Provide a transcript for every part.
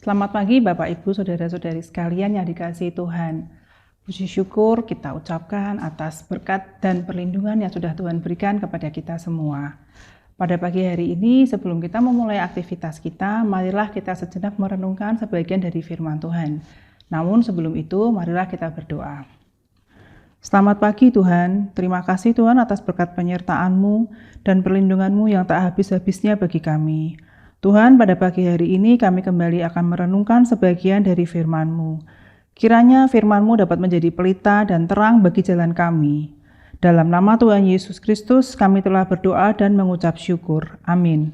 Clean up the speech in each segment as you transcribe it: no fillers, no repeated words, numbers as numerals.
Selamat pagi Bapak Ibu Saudara-saudari sekalian yang dikasihi Tuhan. Puji syukur kita ucapkan atas berkat dan perlindungan yang sudah Tuhan berikan kepada kita semua. Pada pagi hari ini sebelum kita memulai aktivitas kita, marilah kita sejenak merenungkan sebagian dari firman Tuhan. Namun sebelum itu marilah kita berdoa. Selamat pagi Tuhan, terima kasih Tuhan atas berkat penyertaan-Mu dan perlindungan-Mu yang tak habis-habisnya bagi kami. Tuhan, pada pagi hari ini kami kembali akan merenungkan sebagian dari firman-Mu. Kiranya firman-Mu dapat menjadi pelita dan terang bagi jalan kami. Dalam nama Tuhan Yesus Kristus kami telah berdoa dan mengucap syukur. Amin.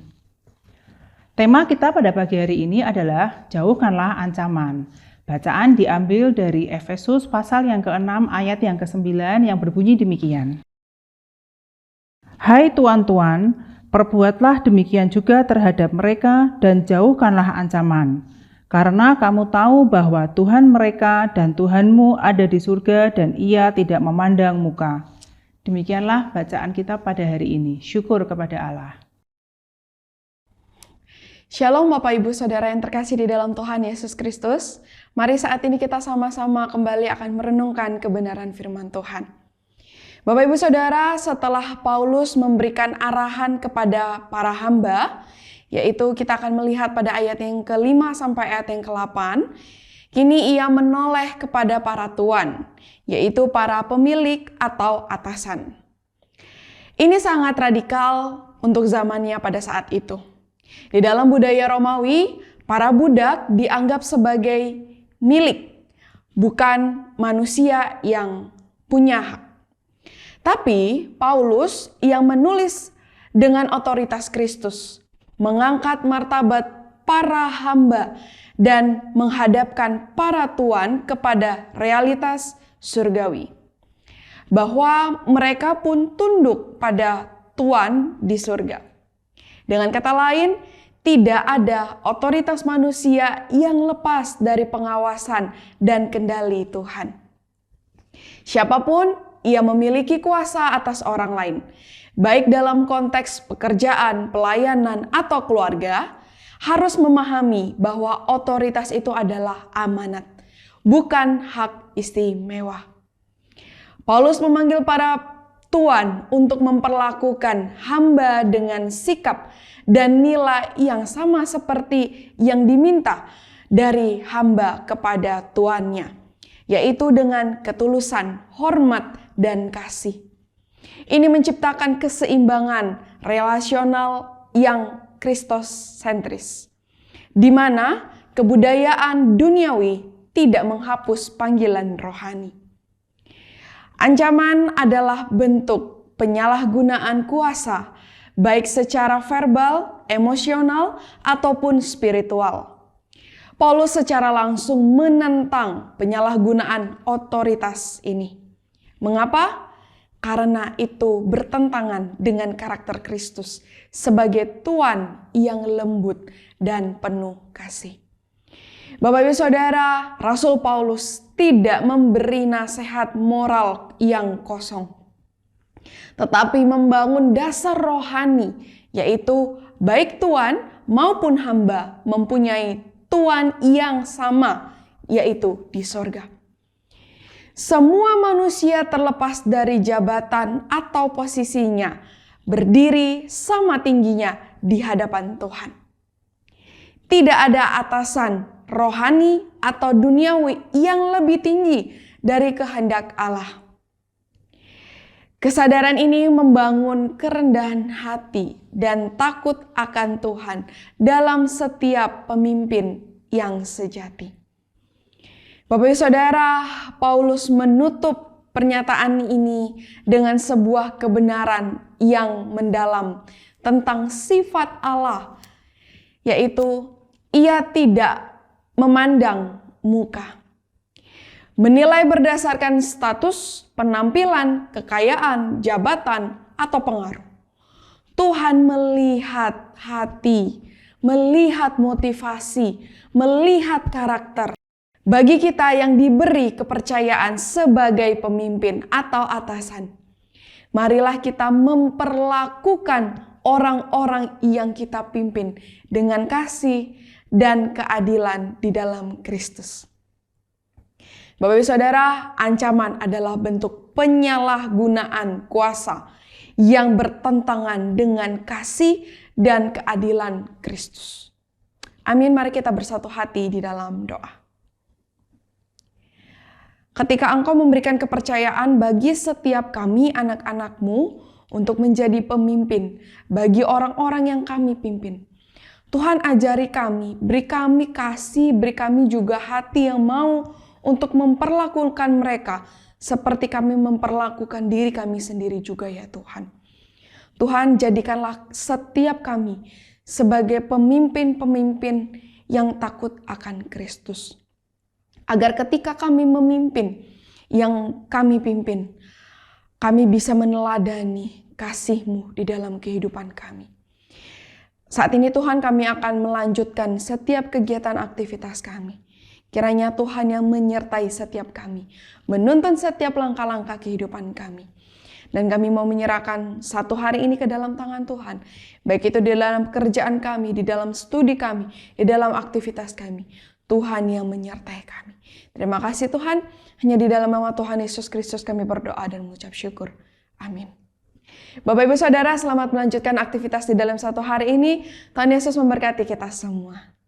Tema kita pada pagi hari ini adalah jauhkanlah ancaman. Bacaan diambil dari Efesus pasal yang ke-6 ayat yang ke-9 yang berbunyi demikian. Hai tuan-tuan, perbuatlah demikian juga terhadap mereka dan jauhkanlah ancaman. Karena kamu tahu bahwa Tuhan mereka dan Tuhanmu ada di surga dan Ia tidak memandang muka. Demikianlah bacaan kita pada hari ini. Syukur kepada Allah. Shalom Bapak Ibu Saudara yang terkasih di dalam Tuhan Yesus Kristus. Mari saat ini kita sama-sama kembali akan merenungkan kebenaran firman Tuhan. Bapak Ibu Saudara, setelah Paulus memberikan arahan kepada para hamba, yaitu kita akan melihat pada ayat yang ke-5 sampai ayat yang ke-8, kini ia menoleh kepada para tuan, yaitu para pemilik atau atasan. Ini sangat radikal untuk zamannya pada saat itu. Di dalam budaya Romawi, para budak dianggap sebagai milik, bukan manusia yang punya hak. Tapi Paulus yang menulis dengan otoritas Kristus, mengangkat martabat para hamba dan menghadapkan para tuan kepada realitas surgawi. Bahwa mereka pun tunduk pada tuan di surga. Dengan kata lain, tidak ada otoritas manusia yang lepas dari pengawasan dan kendali Tuhan. Siapapun, ia memiliki kuasa atas orang lain, baik dalam konteks pekerjaan, pelayanan, atau keluarga, harus memahami bahwa otoritas itu adalah amanat, bukan hak istimewa. Paulus memanggil para tuan untuk memperlakukan hamba dengan sikap dan nilai yang sama seperti yang diminta dari hamba kepada tuannya, yaitu dengan ketulusan, hormat, dan kasih. Ini menciptakan keseimbangan relasional yang Kristus-sentris, di mana kebudayaan duniawi tidak menghapus panggilan rohani. Ancaman adalah bentuk penyalahgunaan kuasa, baik secara verbal, emosional, ataupun spiritual. Paulus secara langsung menentang penyalahgunaan otoritas ini. Mengapa? Karena itu bertentangan dengan karakter Kristus sebagai Tuan yang lembut dan penuh kasih. Bapak Ibu Saudara, Rasul Paulus tidak memberi nasihat moral yang kosong, tetapi membangun dasar rohani, yaitu baik tuan maupun hamba mempunyai Tuan yang sama, yaitu di sorga. Semua manusia terlepas dari jabatan atau posisinya, berdiri sama tingginya di hadapan Tuhan. Tidak ada atasan rohani atau duniawi yang lebih tinggi dari kehendak Allah. Kesadaran ini membangun kerendahan hati dan takut akan Tuhan dalam setiap pemimpin yang sejati. Bapak Ibu Saudara, Paulus menutup pernyataan ini dengan sebuah kebenaran yang mendalam tentang sifat Allah, yaitu Ia tidak memandang muka. Menilai berdasarkan status, penampilan, kekayaan, jabatan, atau pengaruh. Tuhan melihat hati, melihat motivasi, melihat karakter. Bagi kita yang diberi kepercayaan sebagai pemimpin atau atasan, marilah kita memperlakukan orang-orang yang kita pimpin dengan kasih dan keadilan di dalam Kristus. Bapak Ibu Saudara, ancaman adalah bentuk penyalahgunaan kuasa yang bertentangan dengan kasih dan keadilan Kristus. Amin, mari kita bersatu hati di dalam doa. Ketika Engkau memberikan kepercayaan bagi setiap kami anak-anak-Mu untuk menjadi pemimpin bagi orang-orang yang kami pimpin. Tuhan ajari kami, beri kami kasih, beri kami juga hati yang mau untuk memperlakukan mereka seperti kami memperlakukan diri kami sendiri juga ya Tuhan. Tuhan, jadikanlah setiap kami sebagai pemimpin-pemimpin yang takut akan Kristus. Agar ketika kami memimpin yang kami pimpin, kami bisa meneladani kasih-Mu di dalam kehidupan kami. Saat ini Tuhan, kami akan melanjutkan setiap kegiatan aktivitas kami. Kiranya Tuhan yang menyertai setiap kami, menuntun setiap langkah-langkah kehidupan kami. Dan kami mau menyerahkan satu hari ini ke dalam tangan Tuhan. Baik itu di dalam kerjaan kami, di dalam studi kami, di dalam aktivitas kami. Tuhan yang menyertai kami. Terima kasih Tuhan. Hanya di dalam nama Tuhan Yesus Kristus kami berdoa dan mengucap syukur. Amin. Bapak Ibu Saudara, selamat melanjutkan aktivitas di dalam satu hari ini. Tuhan Yesus memberkati kita semua.